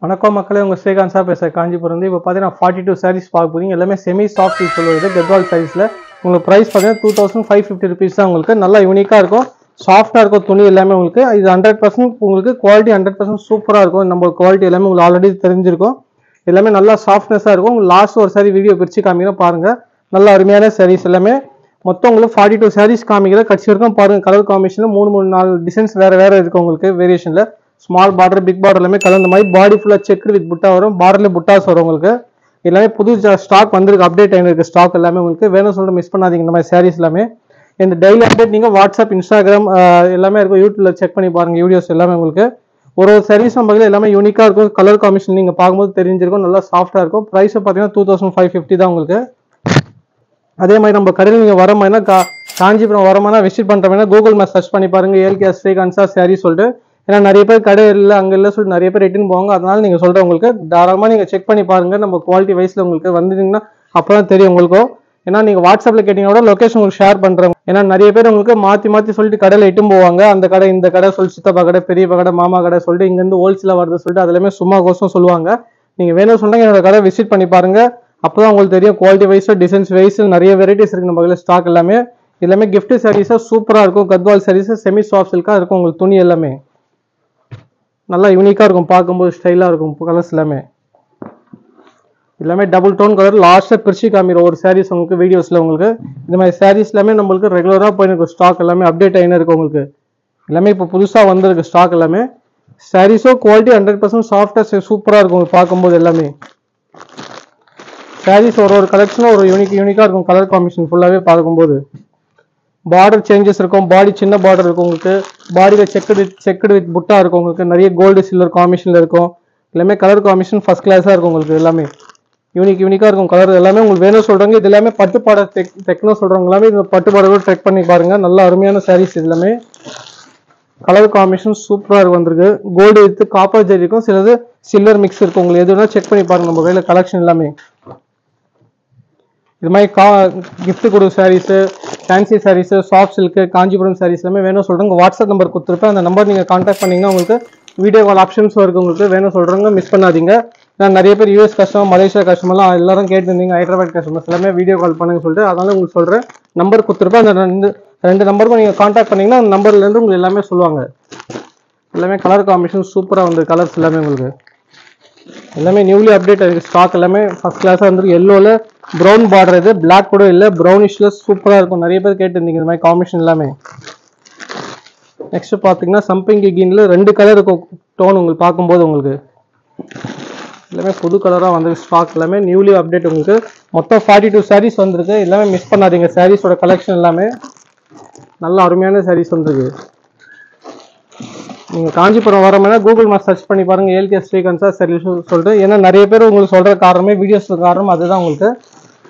வணக்கம் மக்களே, உங்கள் ஸ்ரீகாந்த் சார் பேசுகிறேன் காஞ்சிபுரம். இப்போ பார்த்தீங்கன்னா 42 சாரீஸ் பார்க்க போகிறீங்க. எல்லாமே செமி சாஃப்ட் சொல்லுவது கத்வால் சாரீஸில் உங்களுக்கு ப்ரைஸ் பார்த்தீங்கன்னா 2550 rupees தான். உங்களுக்கு நல்லா யூனிக்காக இருக்கும், சாஃப்டாக இருக்கும் துணி எல்லாமே. உங்களுக்கு இது 100% உங்களுக்கு குவாலிட்டி 100% சூப்பராக இருக்கும். நம்ம குவாலிட்டி எல்லாமே உங்களுக்கு ஆல்ரெடி தெரிஞ்சிருக்கும். எல்லாமே நல்லா சாஃப்ட்னஸாக இருக்கும். உங்களுக்கு லாஸ்ட் ஒரு சாரி வீடியோ பிரித்து காமிக்கிறேன் பாருங்கள். நல்லா அருமையான சாரீஸ் எல்லாமே. மொத்தம் உங்களுக்கு 42 சாரீஸ் காமிக்கிற கட்சி வரைக்கும் பாருங்கள். கலர் காம்பினேஷனில் 3-4 டிசைன்ஸ் வேறு இருக்குது உங்களுக்கு வேரியேஷனில். ஸ்மால் பார்டர், பிக் பார்டர் எல்லாமே கலந்த மாதிரி பாடி ஃபுல்லாக செக்டு வித் புட்டா வரும். பார்டர்ல புட்டாஸ் வரும். உங்களுக்கு எல்லாமே புது ஸ்டாக் வந்திருக்கு, அப்டேட் ஆகிருக்கு ஸ்டாக் எல்லாமே. உங்களுக்கு வேணும் சொல்லிட்டு மிஸ் பண்ணாதீங்க. இந்த மாதிரி சாரீஸ் எல்லாமே இந்த டெய்லி அப்டேட் நீங்கள் வாட்ஸ்அப், இன்ஸ்டாகிராம் எல்லாமே இருக்கும். யூடியூப்ல செக் பண்ணி பாருங்க வீடியோஸ் எல்லாமே. உங்களுக்கு ஒரு சாரீஸ் நம்ம எல்லாமே யூனிக்காக இருக்கும். கலர் காம்பினேஷன் நீங்கள் பார்க்கும்போது தெரிஞ்சிருக்கும். நல்லா சாஃப்டாக இருக்கும். ப்ரைஸ் பார்த்தீங்கன்னா 2550 தான் உங்களுக்கு. அதே மாதிரி நம்ம கடையில் நீங்கள் வர மாதிரினா காஞ்சிபுரம் வர மாதிரி விசிட் பண்ணுற மாதிரி கூகுள் மேப் சர்ச் பண்ணி பாருங்க, ஏல்கே ஸ்ரீகாந்த் சாரி சொல்லிட்டு. ஏன்னா நிறைய பேர் கடை இல்லை, அங்கே இல்லை சொல்லிட்டு நிறைய பேர் ரிட்டர்ன் போவாங்க. அதனால நீங்கள் சொல்கிறேன், உங்களுக்கு தாராளமாக நீங்கள் செக் பண்ணி பாருங்கள். நம்ம குவாலிட்டி வைஸில் உங்களுக்கு வந்துட்டீங்கன்னா அப்போ தான் தெரியும் உங்களுக்கும். ஏன்னா நீங்கள் வாட்ஸ்அப்பில் கேட்டிங்கன்னா கூட லொக்கேஷன் உங்களுக்கு ஷேர் பண்ணுறேன். ஏன்னா நிறைய பேர் உங்களுக்கு மாற்றி சொல்லிட்டு கடையில் இட்டும் போவாங்க. அந்த கடை இந்த கடை சொல்லி, சித்தப்பா கடை, பெரியப்பா கடை, மாமா கடை சொல்லிட்டு இங்கேருந்து ஹோல்சேலாக வருது சொல்லிட்டு அதெல்லாமே சும்மா கோசம் சொல்லுவாங்க. நீங்கள் வேணும் சொன்னாங்க என்னோட கடை விசிட் பண்ணி பாருங்கள். அப்போ தான் உங்களுக்கு தெரியும் குவாலிட்டி வைஸாக, டிசைன்ஸ் வைஸில் நிறைய வெரைட்டிஸ் இருக்குது நம்ம கையில் ஸ்டாக் எல்லாமே. எல்லாமே கிஃப்ட் சாரீஸாக சூப்பராக இருக்கும். கத்வால் சாரீஸ் செமி சாஃப்ட் சில்காக இருக்கும். உங்களுக்கு துணி எல்லாமே நல்லா யூனிக்காக இருக்கும், பார்க்கும்போது ஸ்டைலாக இருக்கும். கலர்ஸ் எல்லாமே டபுள் டோன் கலர். லாஸ்ட்டாக பிரிச்சு காமிக்கிற ஒரு சாரீஸ் உங்களுக்கு வீடியோஸில். உங்களுக்கு இந்த மாதிரி சாரீஸ் எல்லாமே நம்மளுக்கு ரெகுலராக போயிருக்கும். ஸ்டாக் எல்லாமே அப்டேட் ஆகினு இருக்கும். உங்களுக்கு எல்லாமே இப்போ புதுசாக வந்திருக்கு ஸ்டாக் எல்லாமே. சாரீஸோ குவாலிட்டி 100% சாஃப்டாக சூப்பராக இருக்கும். பார்க்கும்போது எல்லாமே சாரீஸ் ஒரு கலெக்ஷனும் ஒரு யூனிக்காக இருக்கும். கலர் காம்பினேஷன் ஃபுல்லாகவே பார்க்கும்போது பார்டர் சேஞ்சஸ் இருக்கும். பாடி சின்ன பார்டர் இருக்கும். உங்களுக்கு பாடியில் செக்குடு வித் புட்டா இருக்கும். உங்களுக்கு நிறைய கோல்டு சில்வர் காம்பினேஷனில் இருக்கும். எல்லாமே கலர் காம்பினேஷன் ஃபர்ஸ்ட் கிளாஸாக இருக்கும். உங்களுக்கு எல்லாமே யூனிக்காக இருக்கும். கலர் எல்லாமே உங்களுக்கு வேணும் சொல்கிறாங்க. இது எல்லாமே பட்டுப்பாடை டெக்னோ சொல்கிறவங்க எல்லாமே இந்த பட்டுப்பாடை கூட ட்ரெக் பண்ணி பாருங்கள். நல்ல அருமையான சாரீஸ். இது எல்லாமே கலர் காம்பினேஷன் சூப்பராக வந்திருக்கு. கோல்டு வித் காப்பர் ஜெரி இருக்கும், சிலது சில்வர் மிக்ஸ் இருக்கும். உங்களுக்கு எதுனா செக் பண்ணி பாருங்கள். நம்ம கையில் கலெக்ஷன் எல்லாமே இது மாதிரி கிஃப்ட் கொடு sarees, fancy sarees, soft silk, Kanchipuram sarees எல்லாமே வேணும் சொல்கிறவங்க வாட்ஸ்அப் நம்பர் கொடுத்துருப்பேன். அந்த நம்பர் நீங்கள் கான்டாக்ட் பண்ணிங்கன்னா உங்களுக்கு வீடியோ கால் ஆப்ஷன்ஸும் இருக்குது. உங்களுக்கு வேணும் சொல்கிறவங்க மிஸ் பண்ணாதீங்க. நான் நிறைய பேர் யூஎஸ் கஸ்டமர், மலேசியா கஸ்டமர்லாம் எல்லாரும் கேட்டுருந்தீங்க, ஹைதராபாத் கஸ்டமர்ஸ் எல்லாமே வீடியோ கால் பண்ணுங்க சொல்லிட்டு. அதனால உங்களுக்கு சொல்கிறேன், நம்பர் கொடுத்துருப்பேன். அந்த ரெண்டு நம்பருக்கும் நீங்கள் கான்டாக்ட் பண்ணிங்கன்னா அந்த நம்பர்லேருந்து உங்களுக்கு எல்லாமே சொல்லுவாங்க. எல்லாமே கலர் காம்பினேஷன் சூப்பராக வந்து கலர்ஸ் எல்லாமே உங்களுக்கு எல்லாமே நியூலி அப்டேட் ஆகிருக்கு. ஸ்டாக் எல்லாமே ஃபர்ஸ்ட் கிளாஸாக வந்துருக்கு. எல்லோவில் ப்ரௌன் பார்டர், இது பிளாக் கூட இல்லை, ப்ரௌனிஷில் சூப்பராக இருக்கும். நிறைய பேர் கேட்டுருந்தீங்க இந்த மாதிரி காம்பினேஷன் எல்லாமே. நெக்ஸ்ட் பார்த்தீங்கன்னா சம்பிங்கி கிரீனில் 2 கலர் இருக்கும் டோன். உங்களுக்கு பார்க்கும்போது உங்களுக்கு எல்லாமே புது கலராக வந்திருக்கு. ஸ்டாக் எல்லாமே நியூலி அப்டேட். உங்களுக்கு மொத்தம் 42 சாரீஸ் வந்திருக்கு. எல்லாமே மிஸ் பண்ணாதீங்க. சாரீஸோட கலெக்ஷன் எல்லாமே நல்ல அருமையான சாரீஸ் வந்திருக்கு. நீங்கள் காஞ்சிபுரம் வர மாதிரி கூகுள் மேப் சர்ச் பண்ணி பாருங்கள், ஏல்கே ஸ்ரீகாந்த் சார் சொல்லிட்டு. ஏன்னா நிறைய பேர் உங்களுக்கு சொல்கிற காரணமே வீடியோஸ் காரணம் அதுதான் உங்களுக்கு.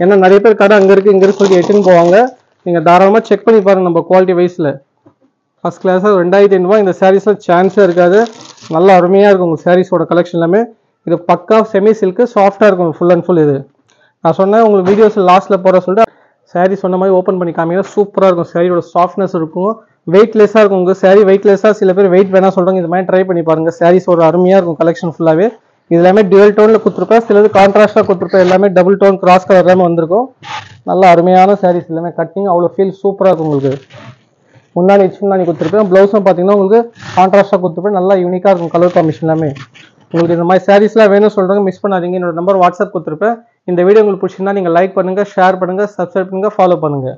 ஏன்னா நிறைய பேர் கடை அங்கே இருக்குது இங்கே இருக்குது சொல்லி எடுத்துன்னு போவாங்க. நீங்கள் தாராளமாக செக் பண்ணி பாருங்கள். நம்ம குவாலிட்டி வைஸில் ஃபஸ்ட் கிளாஸாக 2500 இந்த சாரீஸில் சான்ஸே இருக்காது. நல்லா அருமையாக இருக்கும் உங்கள் சாரீஸோட கலெக்ஷன் எல்லாமே. இது பக்கா செமி சில்க்கு சாஃப்டாக இருக்கும் ஃபுல் அண்ட் ஃபுல். இது நான் சொன்னேன் உங்களுக்கு வீடியோஸ் லாஸ்ட்டில் போட சொல்லிட்டு சாரீ சொன்ன மாதிரி ஓப்பன் பண்ணி காமிங்கன்னா சூப்பராக இருக்கும். சாரியோட சாஃப்ட்னஸ் இருக்கும், வெயிட்லெஸ்ஸாக இருக்கும். உங்கள் சாரீ வெயிட்லெஸ்ஸாக, சில பேர் வெயிட் வேணால் சொல்கிறாங்க. இது மாதிரி ட்ரை பண்ணி பாருங்கள். சாரீஸ் ஒரு அருமையாக இருக்கும் கலெக்ஷன் ஃபுல்லாகவே. இது எல்லாமே டுவல் டோனில் கொடுத்துருப்பேன், சிலது கான்ட்ராஸ்ட்டாக கொடுத்துருப்பேன். எல்லாமே டபுள் டோன் கிராஸ் கலர் எல்லாமே வந்திருக்கும். நல்லா அருமையான சாரீஸ் எல்லாமே. கட்டிங் அவ்வளோ ஃபீல் சூப்பராக இருக்கும். உங்களுக்கு முன்னாடி கொடுத்துருப்பேன். ப்ளவுஸும் பார்த்தீங்கன்னா உங்களுக்கு கான்ட்ராஸ்ட்டாக கொடுத்துருப்பேன். நல்லா யூனிக்காக இருக்கும் கலர் காம்பினேஷன் எல்லாமே. உங்களுக்கு இந்த மாதிரி சாரீஸ்லாம் வேணும் சொல்கிறாங்க மிஸ் பண்ணாதீங்க. என்னோட நம்பர் வாட்ஸ்அப் கொடுத்துருப்பேன். இந்த வீடியோ உங்களுக்கு பிடிச்சிருந்தா நீங்கள் லைக் பண்ணுங்கள், ஷேர் பண்ணுங்கள், சப்ஸ்கிரைப் பண்ணுங்கள், ஃபாலோ பண்ணுங்கள்.